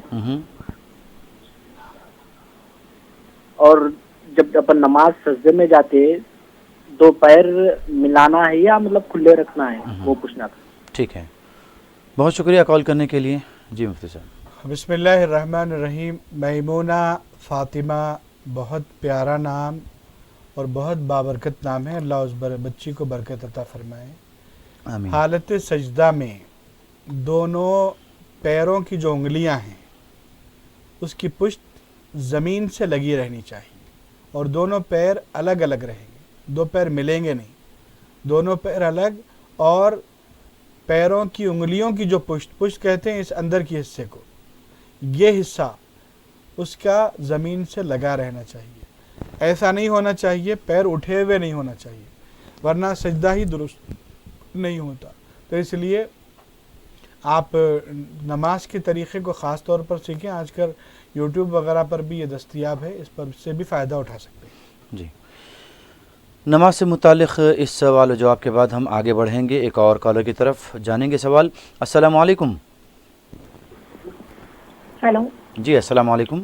اور جب اپن نماز سجدے میں جاتے دو پیر ملانا ہے یا مطلب کھلے رکھنا ہے، وہ پوچھنا تھا. ٹھیک ہے، بہت شکریہ کال کرنے کے لیے. جی مفتی صاحب. بسم اللہ الرحمن الرحیم. میمونہ فاطمہ بہت پیارا نام اور بہت بابرکت نام ہے. اللہ اس بچی کو برکت عطا فرمائے. آمین. حالت سجدہ میں دونوں پیروں کی جو انگلیاں ہیں اس کی پشت زمین سے لگی رہنی چاہیے، اور دونوں پیر الگ الگ رہیں گے. دو پیر ملیں گے نہیں، دونوں پیر الگ. اور پیروں کی انگلیوں کی جو پشت کہتے ہیں اس اندر کی حصے کو، یہ حصہ اس کا زمین سے لگا رہنا چاہیے. ایسا نہیں ہونا چاہیے، پیر اٹھے ہوئے نہیں ہونا چاہیے، ورنہ سجدہ ہی درست نہیں ہوتا. تو اس لیے آپ نماز کے طریقے کو خاص طور پر سیکھیں. آج کل یوٹیوب وغیرہ پر بھی یہ دستیاب ہے، اس پر سے بھی فائدہ اٹھا سکتے ہیں. جی نماز سے متعلق اس سوال و جواب کے بعد ہم آگے بڑھیں گے ایک اور کالر کی طرف. جانیں گے سوال. السلام علیکم. ہیلو. جی السلام علیکم.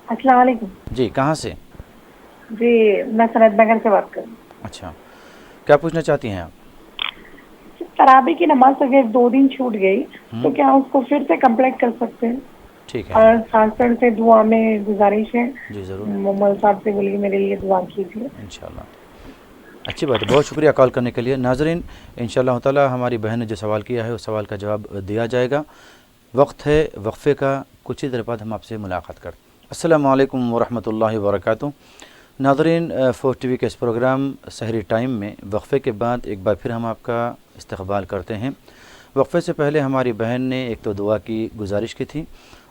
السلام علیکم. جی کہاں سے؟ جی میں سنت نگر سے بات کر رہی ہوں. اچھا، کیا پوچھنا چاہتی ہیں آپ؟ تراویح کی نماز اگر 2 دن چھوٹ گئی تو کیا اس کو پھر سے کمپلیٹ کر سکتے ہیں؟ ٹھیک ہے. اور خاص طور سے دعا میں گزارش ہے. جی ضرور. مومل صاحب سے بولیے میرے لیے دعا کیجیے. انشاءاللہ. اچھی بات ہے، بہت شکریہ کال کرنے کے لیے. ناظرین انشاءاللہ تعالی ہماری بہن نے جو سوال کیا ہے اس سوال کا جواب دیا جائے گا. وقت ہے وقفے کا، کچھ ہی دیر بعد ہم آپ سے ملاقات کرتے ہیں. السلام علیکم ورحمۃ اللہ وبرکاتہ. ناظرین فوج ٹی وی کے اس پروگرام سحری ٹائم میں وقفے کے بعد ایک بار پھر ہم آپ کا استقبال کرتے ہیں. وقفے سے پہلے ہماری بہن نے ایک تو دعا کی گزارش کی تھی،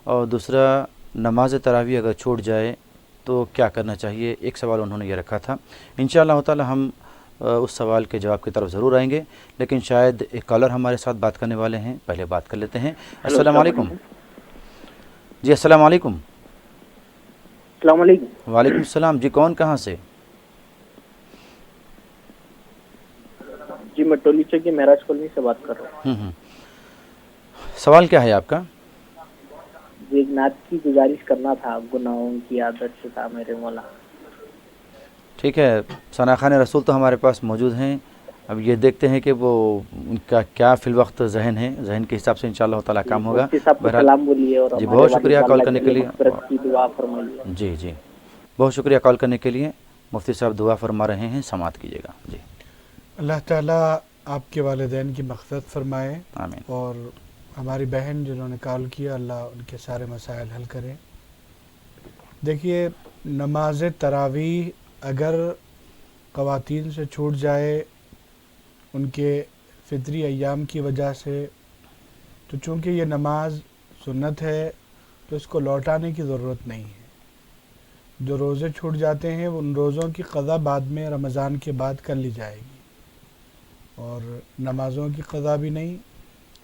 اور دوسرا نماز تراویح اگر چھوٹ جائے تو کیا کرنا چاہیے، ایک سوال انہوں نے یہ رکھا تھا. انشاءاللہ تعالی ہم اس سوال کے جواب کی طرف ضرور آئیں گے، لیکن شاید ایک کالر ہمارے ساتھ بات کرنے والے ہیں. پہلے بات کر لیتے ہیں. السلام علیکم. جی السلام علیکم. السلام علیکم. وعلیکم السلام. جی کون کہاں سے؟ جی میں ٹولی چوکی معراج کالونی سے بات کر رہا ہوں. سوال کیا ہے آپ کا؟ جی ایک نعت کی گزارش کرنا تھا. گناہوں کی عادت سے تھا میرے مولا. ٹھیک ہے، ثناخان رسول تو ہمارے پاس موجود ہیں. اب یہ دیکھتے ہیں کہ وہ ان کا کیا فی الوقت ذہن ہے، ذہن کے حساب سے انشاءاللہ تعالی کام ہوگا. سلام بولیے اور جی بہت شکریہ کال کرنے کے لیے. دعا فرمائیے. جی جی بہت شکریہ کال کرنے کے لیے. مفتی صاحب دعا فرما رہے ہیں، سماعت کیجیے گا. جی اللہ تعالیٰ آپ کے والدین کی مغفرت فرمائے. آمین. اور ہماری بہن جنہوں نے کال کیا اللہ ان کے سارے مسائل حل کرے. دیکھیے نماز تراویح اگر خواتین سے چھوٹ جائے ان کے فطری ایام کی وجہ سے، تو چونکہ یہ نماز سنت ہے تو اس کو لوٹانے کی ضرورت نہیں ہے. جو روزے چھوٹ جاتے ہیں ان روزوں کی قضا بعد میں رمضان کے بعد کر لی جائے گی، اور نمازوں کی قضا بھی نہیں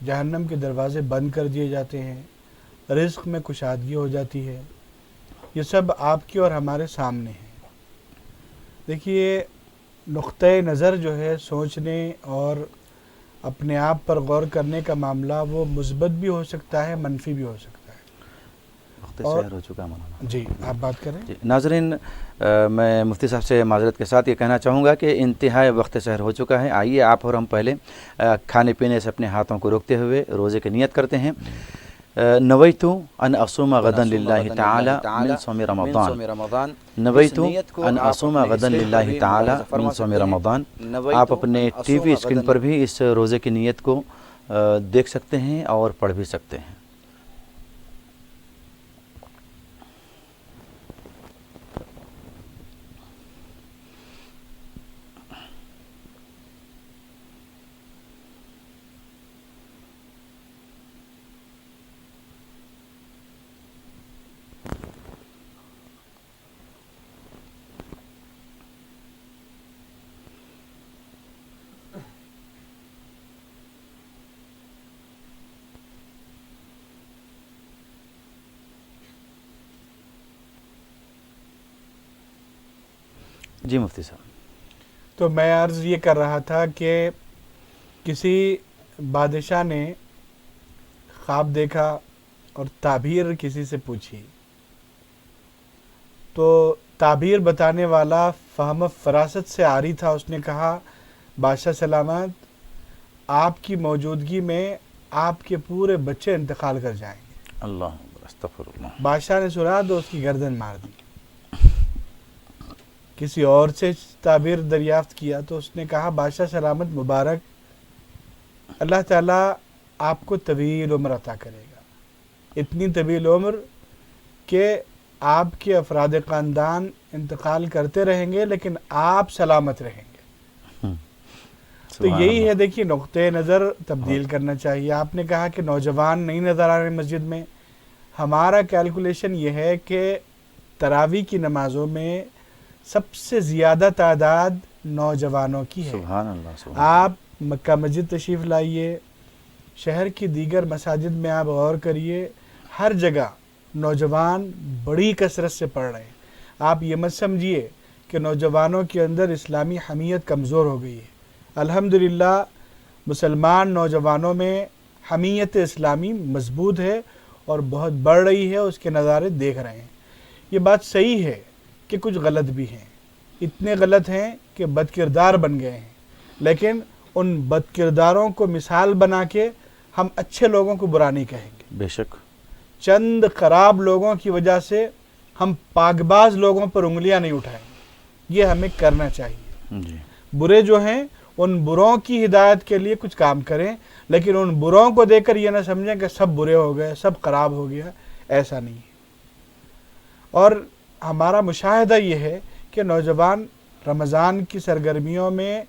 جہنم کے دروازے بند کر دیے جاتے ہیں، رزق میں کشادگی ہو جاتی ہے. یہ سب آپ کی اور ہمارے سامنے ہے. دیکھیے نقطۂ نظر جو ہے سوچنے اور اپنے آپ پر غور کرنے کا معاملہ وہ مثبت بھی ہو سکتا ہے، منفی بھی ہو سکتا ہے. وقت سحر ہو چکا مولانا. جی آپ بات کریں. ناظرین میں مفتی صاحب سے معذرت کے ساتھ یہ کہنا چاہوں گا کہ انتہائی وقت سحر ہو چکا ہے. آئیے آپ اور ہم پہلے کھانے پینے سے اپنے ہاتھوں کو روکتے ہوئے روزے کی نیت کرتے ہیں. نویت ان اصوم غدا للہ تعالی من صوم رمضان. نویت ان اصوم غدا للہ تعالی من صوم رمضان. آپ اپنے ٹی وی اسکرین پر بھی اس روزے کی نیت کو دیکھ سکتے ہیں اور پڑھ بھی سکتے ہیں. جی مفتی صاحب. تو میں عرض یہ کر رہا تھا کہ کسی بادشاہ نے خواب دیکھا اور تعبیر کسی سے پوچھی، تو تعبیر بتانے والا فہم و فراست سے عاری تھا. اس نے کہا بادشاہ سلامت، آپ کی موجودگی میں آپ کے پورے بچے انتقال کر جائیں گے. اللہ استغفر اللہ. بادشاہ نے سنا تو اس کی گردن مار دی. کسی اور سے تعبیر دریافت کیا تو اس نے کہا بادشاہ سلامت مبارک، اللہ تعالیٰ آپ کو طویل عمر عطا کرے گا، اتنی طویل عمر کہ آپ کے افراد خاندان انتقال کرتے رہیں گے لیکن آپ سلامت رہیں گے. تو یہی ہے. دیکھیے نقطۂ نظر تبدیل کرنا چاہیے. آپ نے کہا کہ نوجوان نہیں نظر آ رہے مسجد میں. ہمارا کیلکولیشن یہ ہے کہ تراویح کی نمازوں میں سب سے زیادہ تعداد نوجوانوں کی ہے. سبحان اللہ. سبحان. آپ مکہ مسجد تشریف لائیے، شہر کی دیگر مساجد میں آپ غور کریے، ہر جگہ نوجوان بڑی کثرت سے پڑھ رہے ہیں. آپ یہ مت سمجھیے کہ نوجوانوں کے اندر اسلامی حمیت کمزور ہو گئی ہے. الحمدللہ مسلمان نوجوانوں میں حمیت اسلامی مضبوط ہے اور بہت بڑھ رہی ہے. اس کے نظارے دیکھ رہے ہیں. یہ بات صحیح ہے کہ کچھ غلط بھی ہیں، اتنے غلط ہیں کہ بد کردار بن گئے ہیں، لیکن ان بد کرداروں کو مثال بنا کے ہم اچھے لوگوں کو برا نہیں کہیں گے. بے شک. چند خراب لوگوں کی وجہ سے ہم پاکباز لوگوں پر انگلیاں نہیں اٹھائیں گے. یہ ہمیں کرنا چاہیے. جی. برے جو ہیں ان بروں کی ہدایت کے لیے کچھ کام کریں، لیکن ان بروں کو دیکھ کر یہ نہ سمجھیں کہ سب برے ہو گئے، سب خراب ہو گیا. ایسا نہیں ہے. اور ہمارا مشاہدہ یہ ہے کہ نوجوان رمضان کی سرگرمیوں میں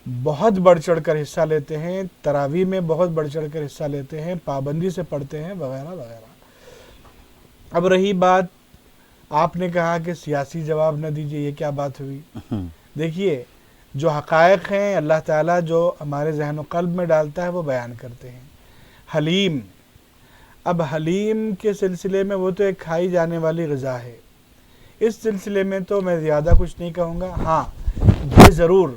بہت بڑھ چڑھ کر حصہ لیتے ہیں، تراویح میں بہت بڑھ چڑھ کر حصہ لیتے ہیں، پابندی سے پڑھتے ہیں وغیرہ وغیرہ. اب رہی بات، آپ نے کہا کہ سیاسی جواب نہ دیجیے، یہ کیا بات ہوئی؟ دیکھیے جو حقائق ہیں اللہ تعالیٰ جو ہمارے ذہن و قلب میں ڈالتا ہے وہ بیان کرتے ہیں. حلیم، اب حلیم کے سلسلے میں وہ تو ایک کھائی جانے والی غذا ہے. اس سلسلے میں تو میں زیادہ کچھ نہیں کہوں گا. ہاں یہ ضرور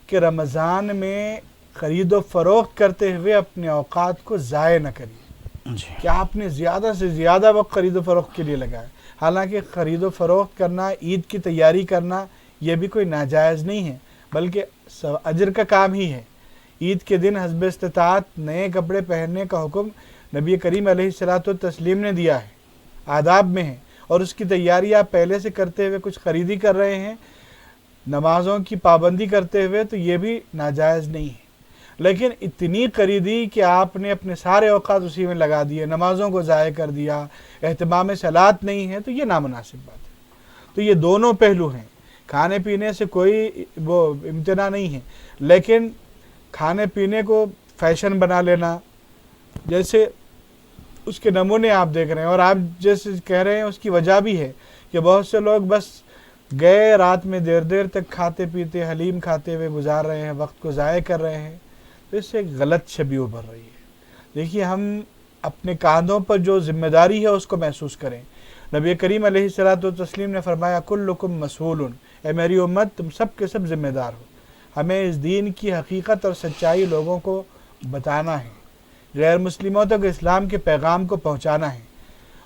کہ رمضان میں خرید و فروخت کرتے ہوئے اپنے اوقات کو ضائع نہ کریے. کہ آپ نے زیادہ سے زیادہ وقت خرید و فروخت کے لیے لگایا. حالانکہ خرید و فروخت کرنا، عید کی تیاری کرنا، یہ بھی کوئی ناجائز نہیں ہے، بلکہ اجر کا کام ہی ہے. عید کے دن حسب استطاعت نئے کپڑے پہننے کا حکم نبی کریم علیہ الصلاۃ والتسلیم نے دیا ہے، آداب میں ہے. اور اس کی تیاری آپ پہلے سے کرتے ہوئے کچھ خریدی کر رہے ہیں، نمازوں کی پابندی کرتے ہوئے، تو یہ بھی ناجائز نہیں ہے. لیکن اتنی خریدی کہ آپ نے اپنے سارے اوقات اسی میں لگا دیے، نمازوں کو ضائع کر دیا، اہتمام صلاۃ نہیں ہے، تو یہ نامناسب بات ہے. تو یہ دونوں پہلو ہیں. کھانے پینے سے کوئی وہ امتناع نہیں ہے، لیکن کھانے پینے کو فیشن بنا لینا، جیسے اس کے نمونے آپ دیکھ رہے ہیں. اور آپ جیسے کہہ رہے ہیں اس کی وجہ بھی ہے کہ بہت سے لوگ بس گئے رات میں دیر دیر تک کھاتے پیتے حلیم کھاتے ہوئے گزار رہے ہیں، وقت کو ضائع کر رہے ہیں. تو اس سے ایک غلط چھبی ابھر رہی ہے. دیکھیے ہم اپنے کاندھوں پر جو ذمہ داری ہے اس کو محسوس کریں. نبی کریم علیہ الصلوۃ والتسلیم نے فرمایا کلکم مسئول، اے میری امت تم سب کے سب ذمہ دار ہو. ہمیں اس دین کی حقیقت اور سچائی لوگوں کو بتانا ہے، غیر مسلموں تک اسلام کے پیغام کو پہنچانا ہے.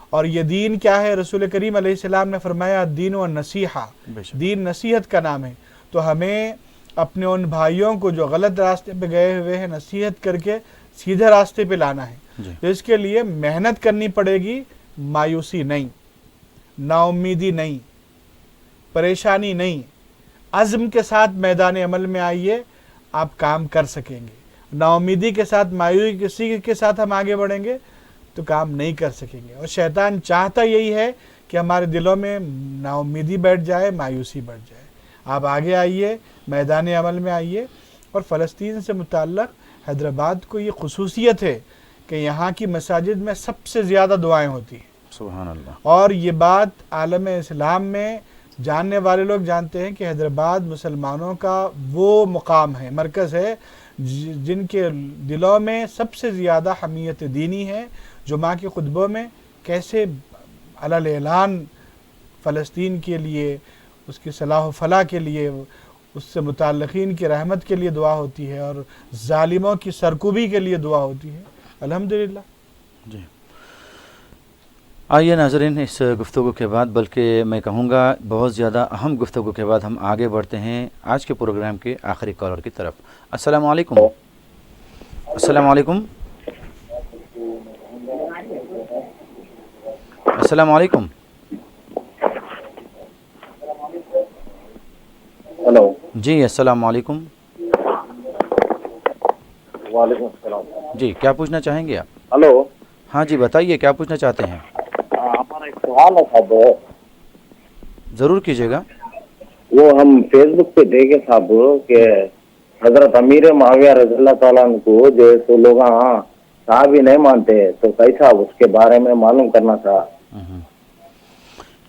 اور یہ دین کیا ہے؟ رسول کریم علیہ السلام نے فرمایا دین و نصیحہ، دین نصیحت کا نام ہے. تو ہمیں اپنے ان بھائیوں کو جو غلط راستے پہ گئے ہوئے ہیں نصیحت کر کے سیدھے راستے پہ لانا ہے. تو اس کے لیے محنت کرنی پڑے گی، مایوسی نہیں، نا امیدی نہیں، پریشانی نہیں. عزم کے ساتھ میدان عمل میں آئیے، آپ کام کر سکیں گے. نا امیدی کے ساتھ، مایوسی کے ساتھ ہم آگے بڑھیں گے تو کام نہیں کر سکیں گے. اور شیطان چاہتا یہی ہے کہ ہمارے دلوں میں نا امیدی بیٹھ جائے، مایوسی بیٹھ جائے. آپ آگے آئیے، میدان عمل میں آئیے. اور فلسطین سے متعلق حیدرآباد کو یہ خصوصیت ہے کہ یہاں کی مساجد میں سب سے زیادہ دعائیں ہوتی ہیں. سبحان اللہ. اور یہ بات عالم اسلام میں جاننے والے لوگ جانتے ہیں کہ حیدرآباد مسلمانوں کا وہ مقام ہے، مرکز ہے جن کے دلوں میں سب سے زیادہ حمیت دینی ہے. جمعہ کے خطبوں میں کیسے علل اعلان فلسطین کے لیے، اس کی صلاح و فلاح کے لیے، اس سے متعلقین کی رحمت کے لیے دعا ہوتی ہے اور ظالموں کی سرکوبی کے لیے دعا ہوتی ہے. الحمدللہ. جی آئیے ناظرین، اس گفتگو کے بعد، بلکہ میں کہوں گا بہت زیادہ اہم گفتگو کے بعد، ہم آگے بڑھتے ہیں آج کے پروگرام کے آخری کالر کی طرف. السلام علیکم. السلام علیکم. السلام علیکم. ہلو. جی السلام علیکم. وعلیکم السلام. جی کیا پوچھنا چاہیں گے آپ؟ ہلو. ہاں جی بتائیے کیا پوچھنا چاہتے ہیں؟ ہمارا ایک سوال ہے صاحب. ضرور کیجیے گا. وہ ہم فیس بک پہ دیکھے صاحب کہ حضرت امیر معاویہ رضی اللہ تعالیٰ عنہ کو جو ہے تو لوگ صحابی نہیں مانتے، تو کیسا اس کے بارے میں معلوم کرنا تھا.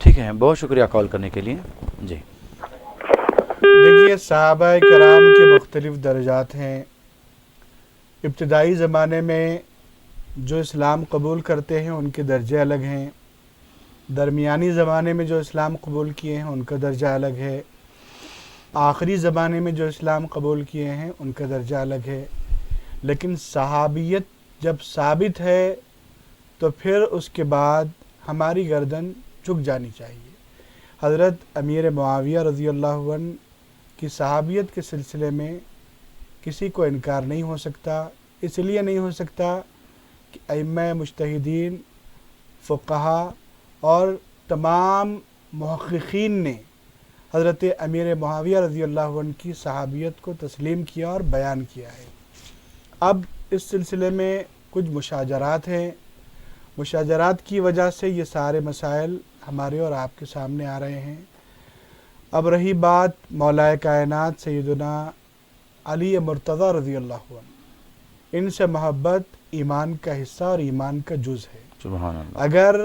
ٹھیک ہے، بہت شکریہ کال کرنے کے لیے. جی دیکھیے صحابہ کرام کے مختلف درجات ہیں. ابتدائی زمانے میں جو اسلام قبول کرتے ہیں ان کے درجے الگ ہیں. درمیانی زمانے میں جو اسلام قبول کیے ہیں ان کا درجہ الگ ہے. آخری زمانے میں جو اسلام قبول کیے ہیں ان کا درجہ الگ ہے. لیکن صحابیت جب ثابت ہے تو پھر اس کے بعد ہماری گردن جھک جانی چاہیے. حضرت امیر معاویہ رضی اللہ عنہ کی صحابیت کے سلسلے میں کسی کو انکار نہیں ہو سکتا. اس لیے نہیں ہو سکتا کہ ائمہ مجتہدین، فقہا اور تمام محققین نے حضرت امیر معاویہ رضی اللہ عنہ کی صحابیت کو تسلیم کیا اور بیان کیا ہے. اب اس سلسلے میں کچھ مشاجرات ہیں. مشاجرات کی وجہ سے یہ سارے مسائل ہمارے اور آپ کے سامنے آ رہے ہیں. اب رہی بات مولا کائنات سیدنا علی مرتضیٰ رضی اللہ عنہ، ان سے محبت ایمان کا حصہ اور ایمان کا جز ہے. سبحان اللہ. اگر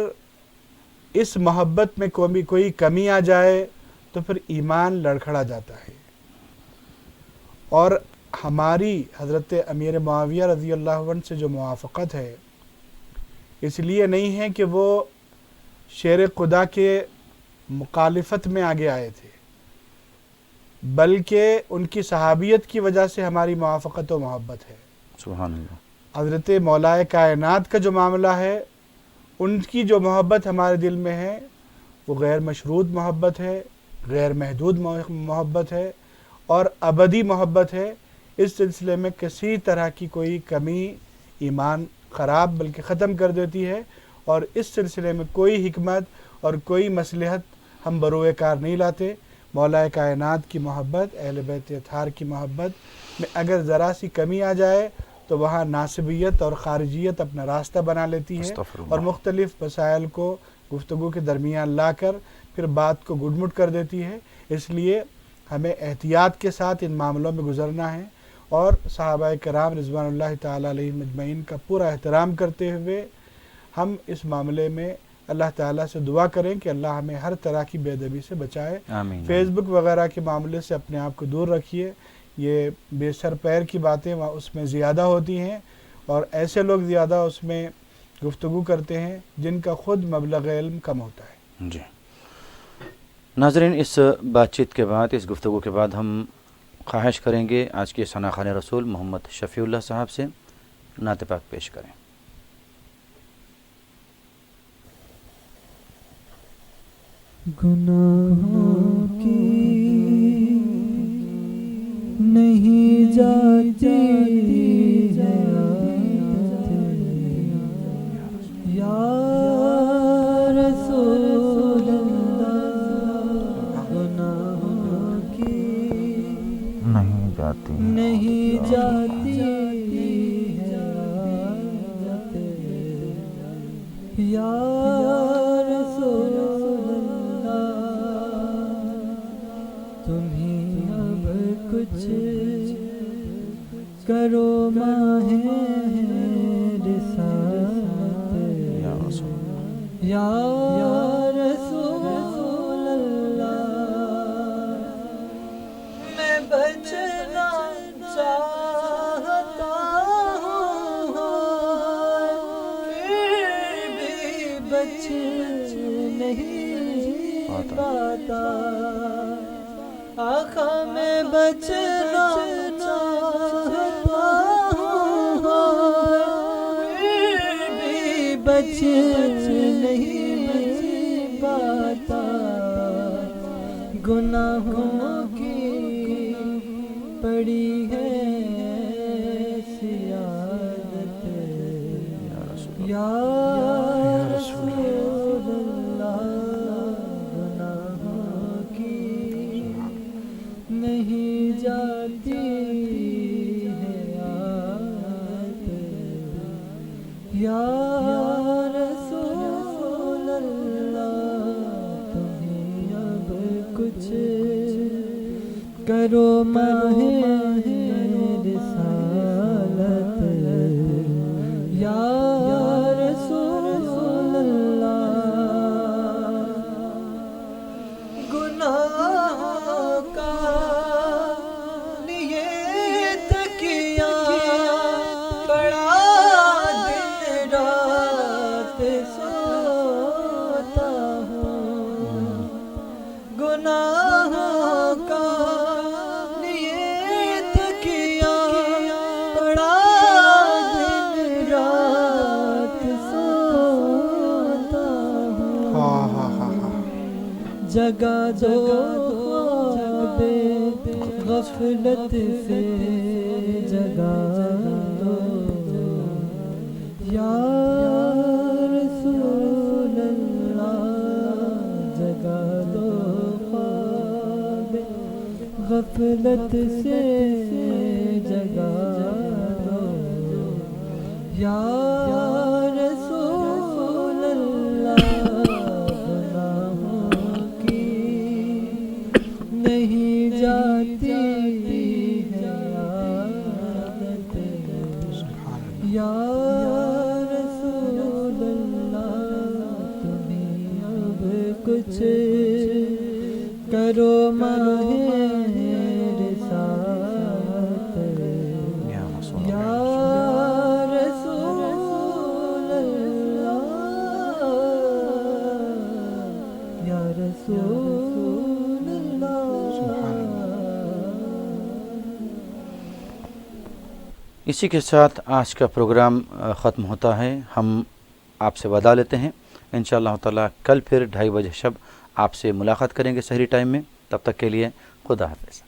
اس محبت میں کوئی کمی آ جائے تو پھر ایمان لڑکھڑا جاتا ہے. اور ہماری حضرت امیر معاویہ رضی اللہ عنہ سے جو موافقت ہے اس لیے نہیں ہے کہ وہ شیر خدا کے مخالفت میں آگے آئے تھے، بلکہ ان کی صحابیت کی وجہ سے ہماری موافقت و محبت ہے. سبحان اللہ. حضرت مولا کائنات کا جو معاملہ ہے ان کی جو محبت ہمارے دل میں ہے وہ غیر مشروط محبت ہے، غیر محدود محبت ہے اور ابدی محبت ہے. اس سلسلے میں کسی طرح کی کوئی کمی ایمان خراب بلکہ ختم کر دیتی ہے. اور اس سلسلے میں کوئی حکمت اور کوئی مصلحت ہم بروئے کار نہیں لاتے. مولا کائنات کی محبت، اہل بیت اطہار کی محبت میں اگر ذرا سی کمی آ جائے تو وہاں ناسبیت اور خارجیت اپنا راستہ بنا لیتی ہے اور مختلف مسائل کو گفتگو کے درمیان لا کر پھر بات کو گڈ مٹ کر دیتی ہے. اس لیے ہمیں احتیاط کے ساتھ ان معاملوں میں گزرنا ہے اور صحابہ کرام رضوان اللہ تعالی علیہم اجمعین کا پورا احترام کرتے ہوئے ہم اس معاملے میں اللہ تعالیٰ سے دعا کریں کہ اللہ ہمیں ہر طرح کی بے ادبی سے بچائے. آمین. فیس بک وغیرہ کے معاملے سے اپنے آپ کو دور رکھیے. یہ بے سر پیر کی باتیں اس میں زیادہ ہوتی ہیں اور ایسے لوگ زیادہ اس میں گفتگو کرتے ہیں جن کا خود مبلغ علم کم ہوتا ہے. جی ناظرین، اس بات چیت کے بعد، اس گفتگو کے بعد ہم خواہش کریں گے آج کے ثنا خوان رسول محمد شفیع اللہ صاحب سے نعت پاک پیش کریں. گناہوں کی نہیں جاتی ہے یا رسول اللہ، گناہوں کی نہیں جاتی نہیں جاتی ہے یا رسول کچھ کرو ماہ رسالت یا رسول اللہ، میں بچنا چاہتا ہوں پھر بھی بچ نہیں پاتا، آقا میں بچنا چاہتا ہوں پھر بھی بچ نہیں پاتا، گناہوں کی پڑی ہے سیادت یا رسول اللہ، گناہوں کی نہیں جاتی ہے عادت یا رسول اللہ، تمہیں اب کچھ کرو ماہ رسالت یا رسول اللہ، گناہوں کا جگا دو خواب غفلت سے، جگا دو یا رسول اللہ، جگا دو خواب غفلت سے، جگا دو یا رسول اللہ، نہیں جاتی ہے عادت یا رسول اللہ، تمہیں اب کچھ کرو ماہ رسالت یا رسول اللہ، یا رسول اسی کے ساتھ آج کا پروگرام ختم ہوتا ہے. ہم آپ سے وداع لیتے ہیں. انشاءاللہ تعالی کل پھر 2:30 بجے شب آپ سے ملاقات کریں گے سحری ٹائم میں. تب تک کے لیے خدا حافظ.